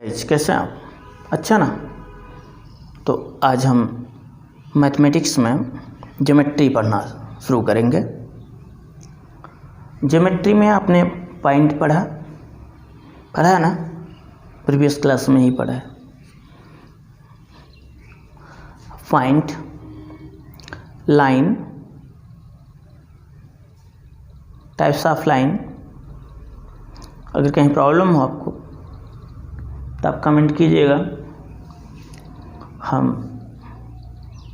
कैसे हैं आप? अच्छा ना। तो आज हम मैथमेटिक्स में ज्योमेट्री पढ़ना शुरू करेंगे। ज्योमेट्री में आपने पॉइंट पढ़ा है ना, प्रीवियस क्लास में ही पढ़ा है। Point, line, types of line. अगर कहीं प्रॉब्लम हो आपको तो आप कमेंट कीजिएगा, हम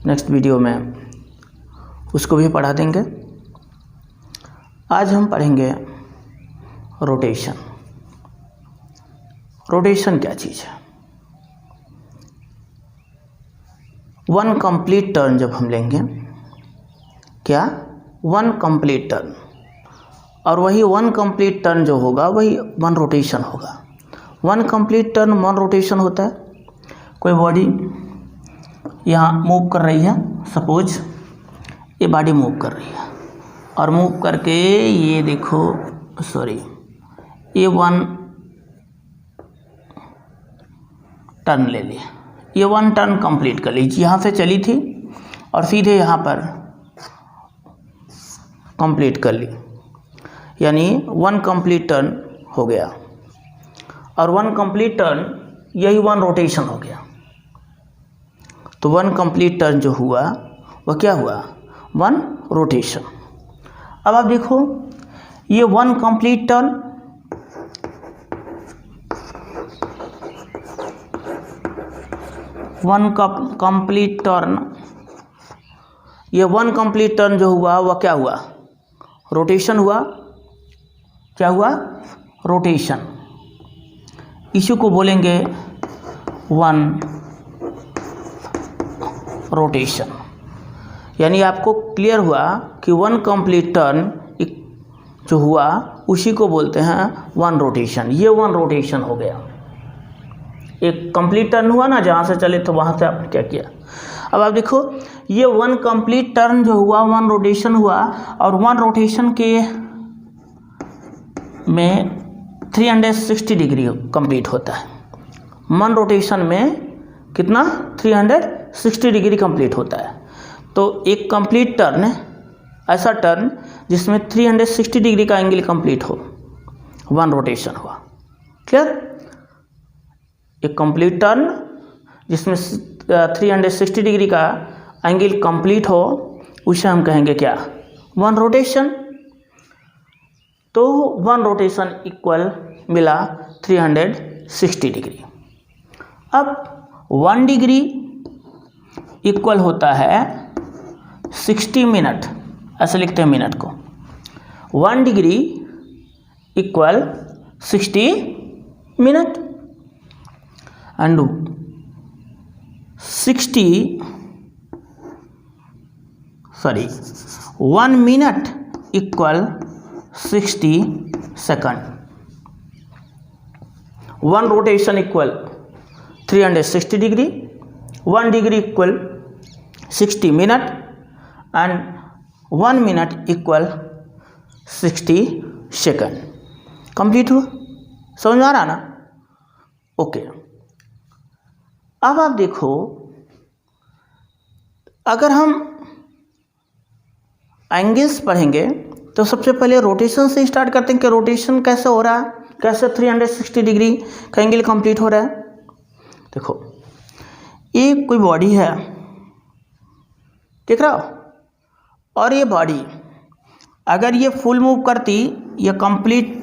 नेक्स्ट वीडियो में उसको भी पढ़ा देंगे। आज हम पढ़ेंगे रोटेशन। रोटेशन क्या चीज़ है? वन कंप्लीट टर्न जब हम लेंगे, क्या? वन कंप्लीट टर्न, और वही वन कंप्लीट टर्न जो होगा वही वन रोटेशन होगा। One complete turn one rotation होता है। कोई बॉडी यहाँ मूव कर रही है, सपोज ये बॉडी मूव कर रही है और मूव करके ये देखो, ये वन टर्न ले लिया। ये वन टर्न कंप्लीट कर लीजिए। यहाँ से चली थी और सीधे यहाँ पर कंप्लीट कर ली, यानी वन कंप्लीट टर्न हो गया। और वन कंप्लीट टर्न यही वन रोटेशन हो गया। तो वन कंप्लीट टर्न जो हुआ वह क्या हुआ? One rotation. अब आप देखो, ये one complete turn, complete turn, ये वन कंप्लीट टर्न जो हुआ वह क्या हुआ? रोटेशन हुआ। क्या हुआ? रोटेशन। इसी को बोलेंगे वन रोटेशन। यानी आपको क्लियर हुआ कि वन कंप्लीट टर्न जो हुआ उसी को बोलते हैं वन रोटेशन। ये वन रोटेशन हो गया। एक कंप्लीट टर्न हुआ ना, जहाँ से चले तो वहाँ से आपने क्या किया। अब आप देखो, ये वन कंप्लीट टर्न जो हुआ वन रोटेशन हुआ, और वन रोटेशन के में 360 डिग्री कंप्लीट होता है। वन रोटेशन में कितना? 360 डिग्री कंप्लीट होता है। तो एक कंप्लीट टर्न, ऐसा टर्न जिसमें 360 डिग्री का एंगल कंप्लीट हो, वन रोटेशन हुआ। क्लियर? एक कंप्लीट टर्न जिसमें 360 डिग्री का एंगल कंप्लीट हो, उसे हम कहेंगे क्या? One rotation. तो वन रोटेशन इक्वल मिला 360 डिग्री। अब 1 डिग्री इक्वल होता है 60 मिनट। ऐसे लिखते हैं मिनट को। 1 degree equal 60 minute, and 1 minute equal 60 second. One rotation equal 360 degree, 1 degree equal 60 minute, and 1 minute equal 60 second. Complete हुआ? समझ में आ रहा ना? ओके। अब आप देखो, अगर हम एंगल्स पढ़ेंगे तो सबसे पहले रोटेशन से स्टार्ट करते हैं कि रोटेशन कैसे हो रहा है, कैसे 360 डिग्री का एंगल कंप्लीट हो रहा है। देखो, ये कोई बॉडी है, देख रहा हो, और ये बॉडी अगर ये फुल मूव करती, ये कंप्लीट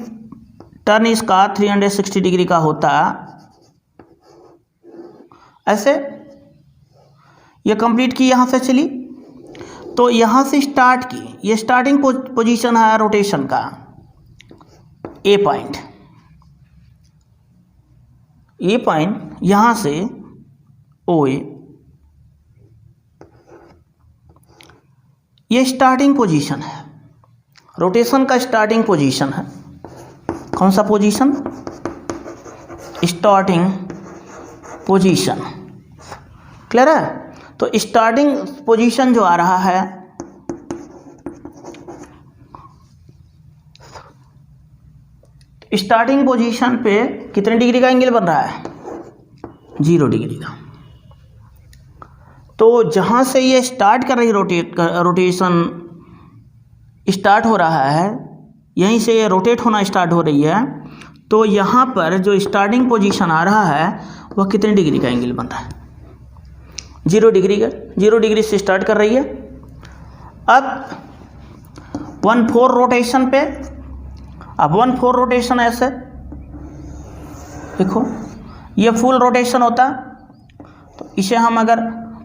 टर्न इसका 360 डिग्री का होता, ऐसे ये कंप्लीट की, यहाँ से चली, तो यहाँ से स्टार्ट की, ये स्टार्टिंग पोजीशन है रोटेशन का, ए पॉइंट। ये पॉइंट यहाँ से ओ ए, ये स्टार्टिंग पोजीशन है, रोटेशन का स्टार्टिंग पोजीशन है। कौन सा पोजीशन? Starting position. क्लियर है? तो स्टार्टिंग पोजीशन जो आ रहा है, स्टार्टिंग पोजीशन पे कितने डिग्री का एंगल बन रहा है? 0 डिग्री का। तो जहाँ से ये स्टार्ट कर रही रोटेशन स्टार्ट हो रहा है, यहीं से ये रोटेट होना स्टार्ट हो रही है, तो यहाँ पर जो स्टार्टिंग पोजीशन आ रहा है वह कितने डिग्री का एंगल बन रहा है? 0 डिग्री का। 0 डिग्री से स्टार्ट कर रही है। अब 1/4 रोटेशन पे, अब 1/4 रोटेशन ऐसे देखो, ये फुल रोटेशन होता, तो इसे हम अगर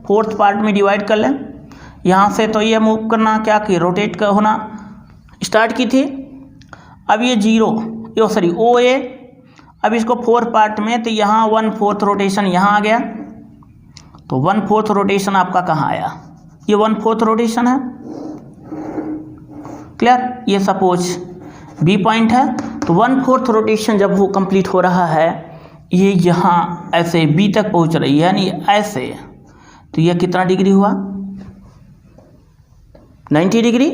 4th पार्ट में डिवाइड कर लें, यहाँ से तो ये मूव करना क्या कि रोटेट का होना स्टार्ट की थी। अब ये 0 सॉरी OA, अब इसको 4 पार्ट में, तो यहाँ 1/4 रोटेशन यहाँ आ गया, तो 1/4 रोटेशन आपका कहाँ आया? ये 1/4 रोटेशन है। क्लियर? ये सपोज B पॉइंट है, तो 1/4 रोटेशन जब वो कंप्लीट हो रहा है, ये यहाँ ऐसे B तक पहुँच रही है, यानी ऐसे, तो यह कितना डिग्री हुआ? 90 डिग्री।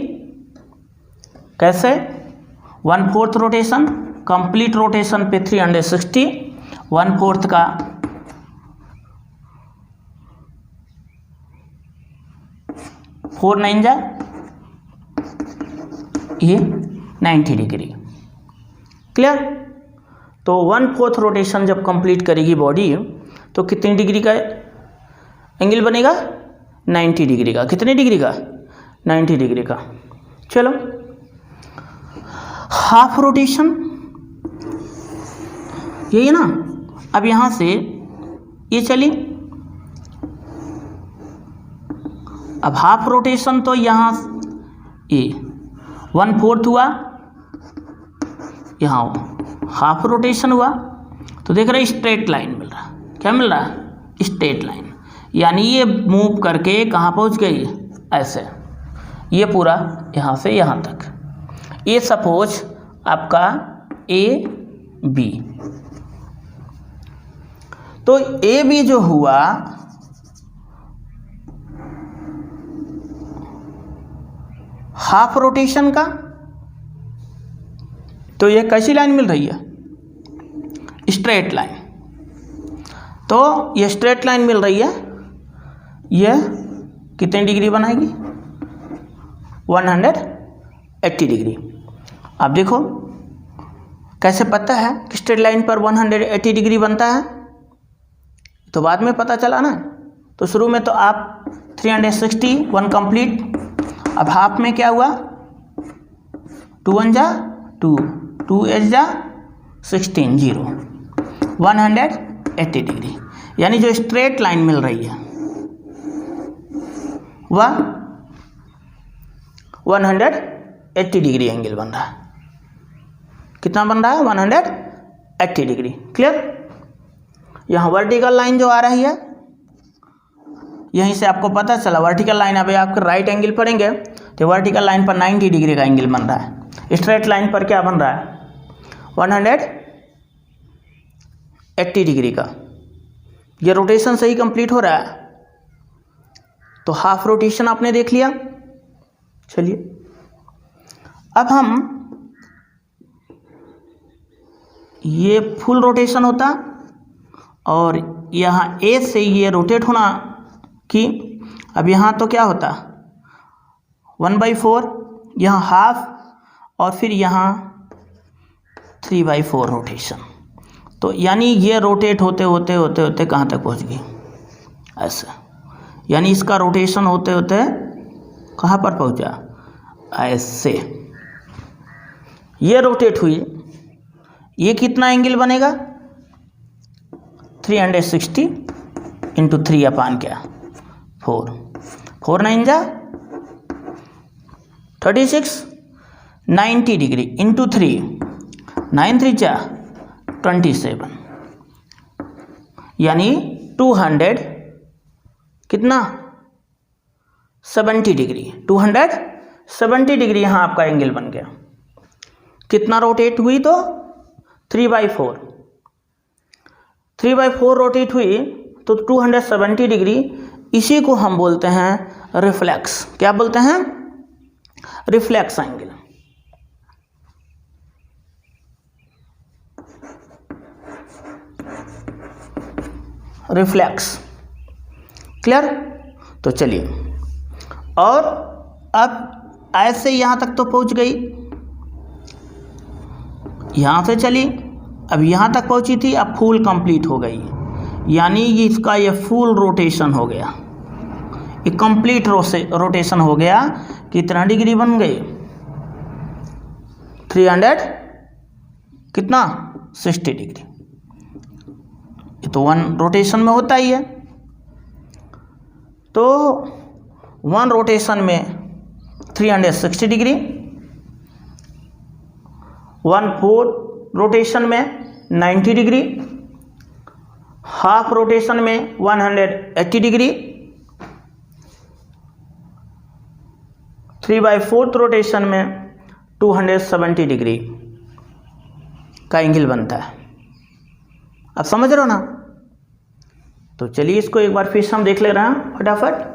कैसे? 1/4 रोटेशन, कंप्लीट रोटेशन पे 360, 1/4 का 4 9 जा, ये 90 डिग्री। क्लियर? तो 1/4 रोटेशन जब कंप्लीट करेगी बॉडी, तो कितनी डिग्री का एंगल बनेगा? 90 डिग्री का। कितने डिग्री का? 90 डिग्री का। चलो, हाफ रोटेशन यही है ना। अब यहाँ से ये चली, अब हाफ रोटेशन तो यहाँ ये 1/4 हुआ, यहाँ हाफ रोटेशन हुआ, तो देख रहे स्ट्रेट लाइन मिल रहा। क्या मिल रहा? स्ट्रेट लाइन, यानी ये मूव करके कहाँ पहुँच गई? ऐसे, ये पूरा यहाँ से यहाँ तक। ये सपोज आपका AB, तो AB जो हुआ, हाफ रोटेशन का, तो ये कैसी लाइन मिल रही है? Straight line. तो ये स्ट्रेट लाइन मिल रही है, ये कितनी डिग्री बनाएगी? 180 डिग्री। अब देखो कैसे पता है कि स्ट्रेट लाइन पर 180 डिग्री बनता है, तो बाद में पता चला ना। तो शुरू में तो आप 360 1 कंप्लीट, अब हाफ में क्या हुआ? 2 1 जा 2, 2 8 जा 16, 0, 180 डिग्री। यानी जो स्ट्रेट लाइन मिल रही है वह 180 डिग्री एंगल बन रहा है। कितना बन रहा है? 180 डिग्री। क्लियर? यहाँ वर्टिकल लाइन जो आ रही है, यहीं से आपको पता चला वर्टिकल लाइन, अभी आपके राइट एंगल पड़ेंगे, तो वर्टिकल लाइन पर 90 डिग्री का एंगल बन रहा है। स्ट्रेट लाइन पर क्या बन रहा है? 180 डिग्री का। ये रोटेशन सही कंप्लीट हो रहा है, तो हाफ रोटेशन आपने देख लिया। चलिए, अब हम ये फुल रोटेशन होता, और यहाँ A से ये रोटेट होना कि, अब यहाँ तो क्या होता? 1/4, यहाँ हाफ, और फिर यहाँ 3/4 रोटेशन। तो यानी ये रोटेट होते होते होते होते कहाँ तक पहुँच गई? ऐसे, यानी इसका रोटेशन होते होते कहाँ पर पहुँचा? ऐसे, ये रोटेट हुई, ये कितना एंगल बनेगा? 360 इंटू 3 अपान क्या? 4, 4 9 जा 36, 90 डिग्री इंटू 3, 9 3 जा 27, यानी 200 कितना? 70 डिग्री। 270 डिग्री यहाँ आपका एंगल बन गया। कितना रोटेट हुई? तो 3/4, 3/4 रोटेट हुई, तो 270 डिग्री। इसी को हम बोलते हैं रिफ्लेक्स। क्या बोलते हैं? Reflex angle. रिफ्लेक्स। क्लियर? तो चलिए, और अब ऐसे यहाँ तक तो पहुँच गई, यहाँ से चली, अब यहाँ तक पहुँची थी, अब फुल कंप्लीट हो गई, यानी ये इसका ये फुल रोटेशन हो गया, ये कंप्लीट रोटेशन हो गया। कितना डिग्री बन गई? 300 कितना 60 डिग्री। ये तो वन रोटेशन में होता ही है। तो वन रोटेशन में 360 डिग्री, 1/4 रोटेशन में 90 डिग्री, हाफ रोटेशन में 180 डिग्री, 3/4 रोटेशन में 270 डिग्री का एंगल बनता है। आप समझ रहे हो ना? तो चलिए इसको एक बार फिर से हम देख ले रहे हैं फटाफट।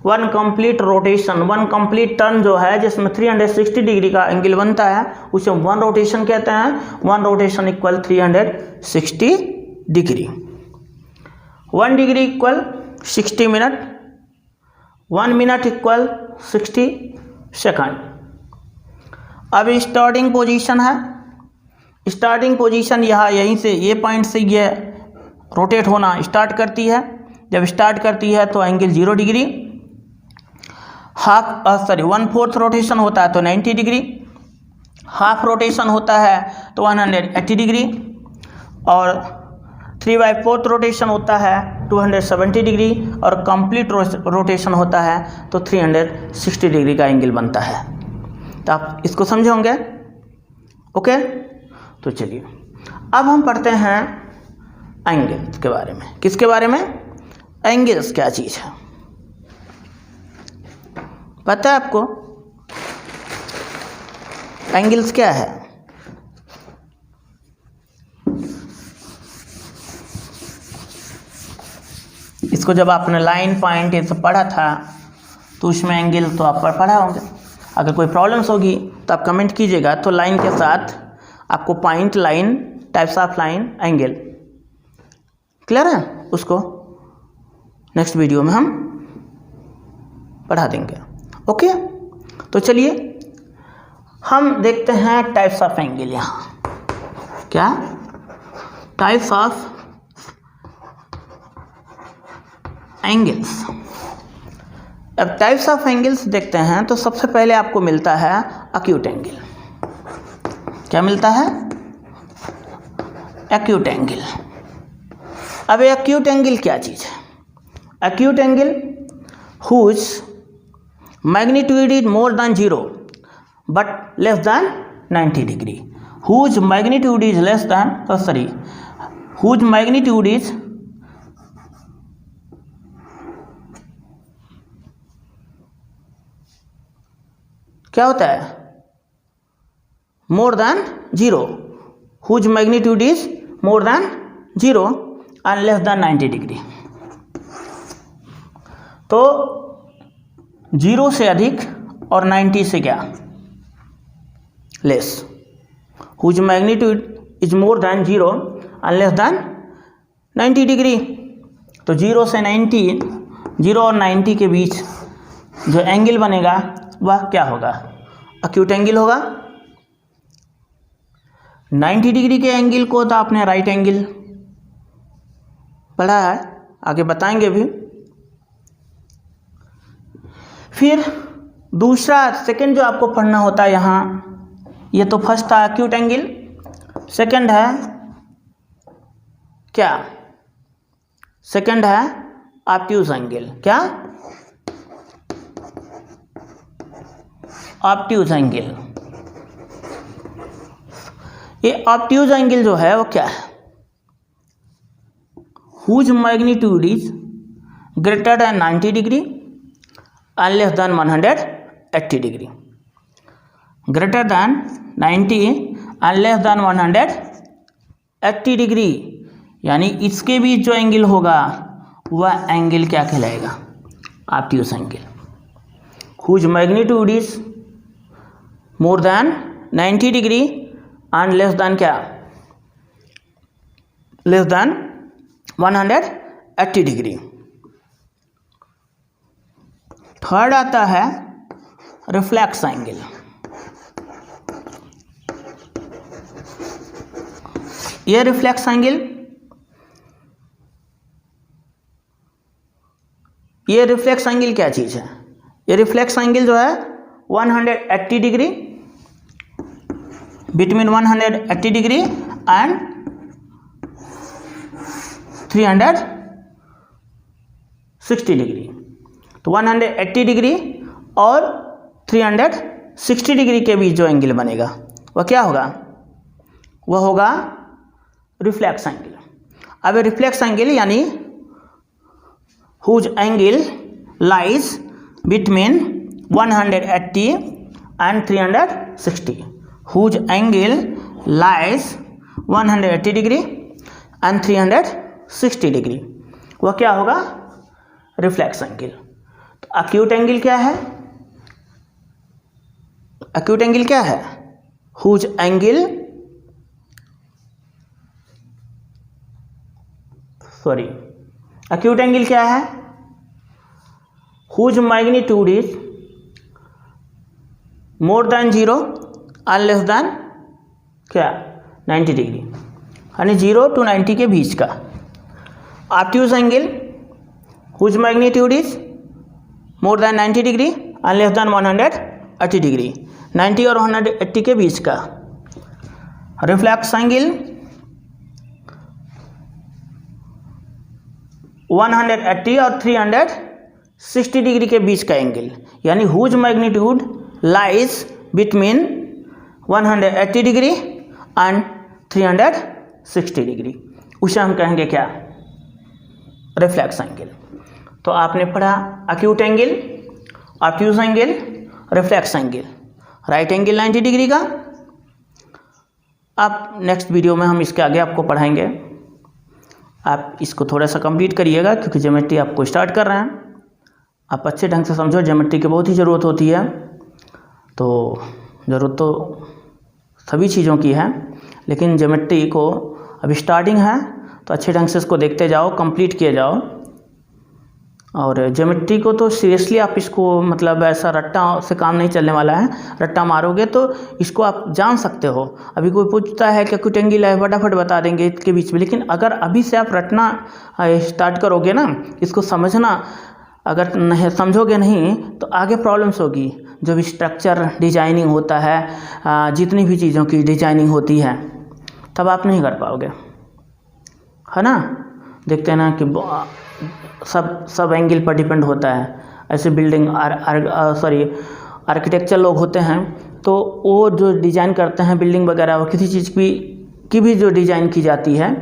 One complete rotation, one complete turn जो है जिसमें 360 डिग्री का एंगल बनता है उसे वन रोटेशन कहते हैं। One rotation equal 360 degree. 1 degree equal 60 minute, 1 minute equal 60 second. अब स्टार्टिंग पोजीशन है, स्टार्टिंग पोजीशन यहाँ यहीं से ये पॉइंट से ये रोटेट होना स्टार्ट करती है। जब स्टार्ट करती है तो एंगल 0 डिग्री, हाफ 1/4 रोटेशन होता है तो 90 डिग्री, हाफ रोटेशन होता है तो 180 डिग्री, और 3/4 रोटेशन होता है 270 डिग्री, और कंप्लीट रोटेशन होता है तो 360 डिग्री का एंगल बनता है। तो आप इसको समझे होंगे? ओके, तो चलिए अब हम पढ़ते हैं एंगल्स के बारे में। किसके बारे में? एंगल्स क्या चीज़ है पता है आपको? एंगल्स क्या है? इसको जब आपने लाइन पॉइंट ये सब पढ़ा था तो उसमें एंगल तो आप पढ़ा होंगे। अगर कोई प्रॉब्लम्स होगी तो आप कमेंट कीजिएगा, तो लाइन के साथ आपको point, line, types of line, angle clear है, उसको नेक्स्ट वीडियो में हम पढ़ा देंगे। ओके, तो चलिए हम देखते हैं टाइप्स ऑफ एंगल। यहाँ क्या टाइप्स ऑफ एंगल्स। अब टाइप्स ऑफ एंगल्स देखते हैं तो सबसे पहले आपको मिलता है एक्यूट एंगल। क्या मिलता है? Acute angle. अब एक्यूट एंगल क्या चीज़ है? Acute angle whose magnitude is more than 0 but less than 90 degree. Whose magnitude is less than whose magnitude is क्या होता है? More than 0, whose magnitude is more than 0 and less than 90 degree. तो 0 से अधिक और 90 से क्या? Less. Whose magnitude is more than 0 and less than 90 degree. तो 0 से 90, 0 और 90 के बीच जो एंगल बनेगा वह क्या होगा? एक्यूट एंगल होगा। 90 डिग्री के एंगल को तो आपने राइट एंगल पढ़ा है, आगे बताएंगे भी। फिर दूसरा सेकंड जो आपको पढ़ना होता है यहाँ, ये तो फर्स्ट था एक्यूट एंगल, सेकंड है क्या? सेकंड है ऑब्ट्यूज एंगल। क्या? Obtuse angle. ये ऑब्ट्यूज एंगल जो है वो क्या है? Whose magnitude is greater than 90 degree and less than 180 degree. Greater than 90 and less than 180 degree, यानी इसके बीच जो एंगल होगा वह एंगल क्या कहलाएगा? Obtuse angle. Whose magnitude is more than 90 degree and less than क्या? Less than 80 degree. थर्ड आता है रिफ्लेक्स एंगल। ये रिफ्लेक्स एंगल, ये रिफ्लेक्स एंगल क्या चीज़ है? ये रिफ्लेक्स एंगल जो है 180 degree, between 180 degree and 360 degree. तो 180 डिग्री और 360 डिग्री के बीच जो एंगल बनेगा वह क्या होगा? वह होगा रिफ्लेक्स एंगल। अब रिफ्लेक्स एंगल यानी whose angle lies between 180 and 360, whose angle lies 180 degree and 360 degree, वह क्या होगा? Reflex angle. तो एक्यूट एंगल क्या है? एक्यूट एंगल क्या है? whose angle, sorry, acute angle क्या है? whose magnitude is more than 0 and less than क्या 90 डिग्री, यानी 0 to 90 के बीच का। Obtuse angle whose magnitude is more than 90 degree and less than 180 degree, 90 और 180 के बीच का। रिफ्लेक्स एंगल 180 और 360 डिग्री के बीच का एंगल, यानी whose magnitude lies between 180 degree and 360 degree, उसे हम कहेंगे क्या? Reflex angle. तो आपने पढ़ा acute angle, obtuse angle, reflex angle, right angle 90 degree का। अब नेक्स्ट वीडियो में हम इसके आगे आपको पढ़ाएंगे। आप इसको थोड़ा सा कंप्लीट करिएगा क्योंकि ज्योमेट्री आपको स्टार्ट कर रहे हैं। आप अच्छे ढंग से समझो, ज्योमेट्री की बहुत ही ज़रूरत होती है। तो ज़रूरत तो सभी चीज़ों की है, लेकिन ज्योमेट्री को अभी स्टार्टिंग है तो अच्छे ढंग से इसको देखते जाओ, कंप्लीट किए जाओ। और ज्योमेट्री को तो सीरियसली आप इसको मतलब ऐसा रट्टा से काम नहीं चलने वाला है। रट्टा मारोगे तो इसको आप जान सकते हो। अभी कोई पूछता है कि एक्यूट एंगल है, फटाफट बता देंगे इसके बीच में, लेकिन अगर अभी से आप रटना स्टार्ट करोगे ना, इसको समझना अगर नहीं समझोगे नहीं तो आगे प्रॉब्लम्स होगी। जो भी स्ट्रक्चर डिजाइनिंग होता है, जितनी भी चीज़ों की डिजाइनिंग होती है, तब आप नहीं कर पाओगे, है ना। देखते हैं ना कि सब एंगल पर डिपेंड होता है। ऐसे बिल्डिंग आर्किटेक्चर लोग होते हैं तो वो जो डिज़ाइन करते हैं बिल्डिंग वगैरह, वो किसी चीज़ की भी जो डिज़ाइन की जाती है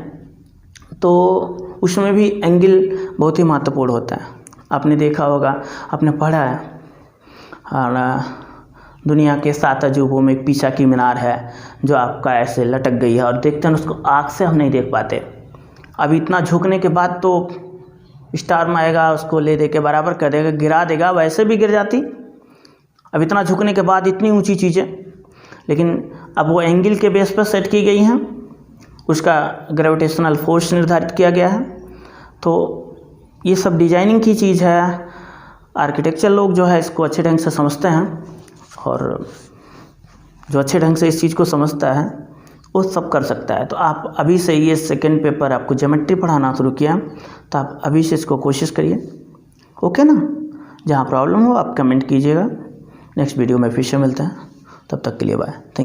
तो उसमें भी एंगल बहुत ही महत्वपूर्ण होता है। आपने देखा होगा, आपने पढ़ा है, दुनिया के 7 अजूबों में एक पीसा की मीनार है जो आपका ऐसे लटक गई है और देखते हैं उसको आँख से हम नहीं देख पाते। अब इतना झुकने के बाद तो स्टार आएगा, उसको ले दे के बराबर कर देगा, गिरा देगा, वैसे भी गिर जाती। अब इतना झुकने के बाद इतनी ऊंची चीज़ें, लेकिन अब वो एंगल के बेस पर सेट की गई हैं, उसका ग्रेविटेशनल फोर्स निर्धारित किया गया है। तो ये सब डिजाइनिंग की चीज़ है। आर्किटेक्चर लोग जो है इसको अच्छे ढंग से समझते हैं, और जो अच्छे ढंग से इस चीज़ को समझता है वो सब कर सकता है। तो आप अभी से ये सेकंड पेपर आपको ज्योमेट्री पढ़ाना शुरू किया, तो आप अभी से इसको कोशिश करिए, ओके ना। जहाँ प्रॉब्लम हो आप कमेंट कीजिएगा। नेक्स्ट वीडियो में फिर से मिलते हैं, तब तक के लिए बाय, थैंक यू।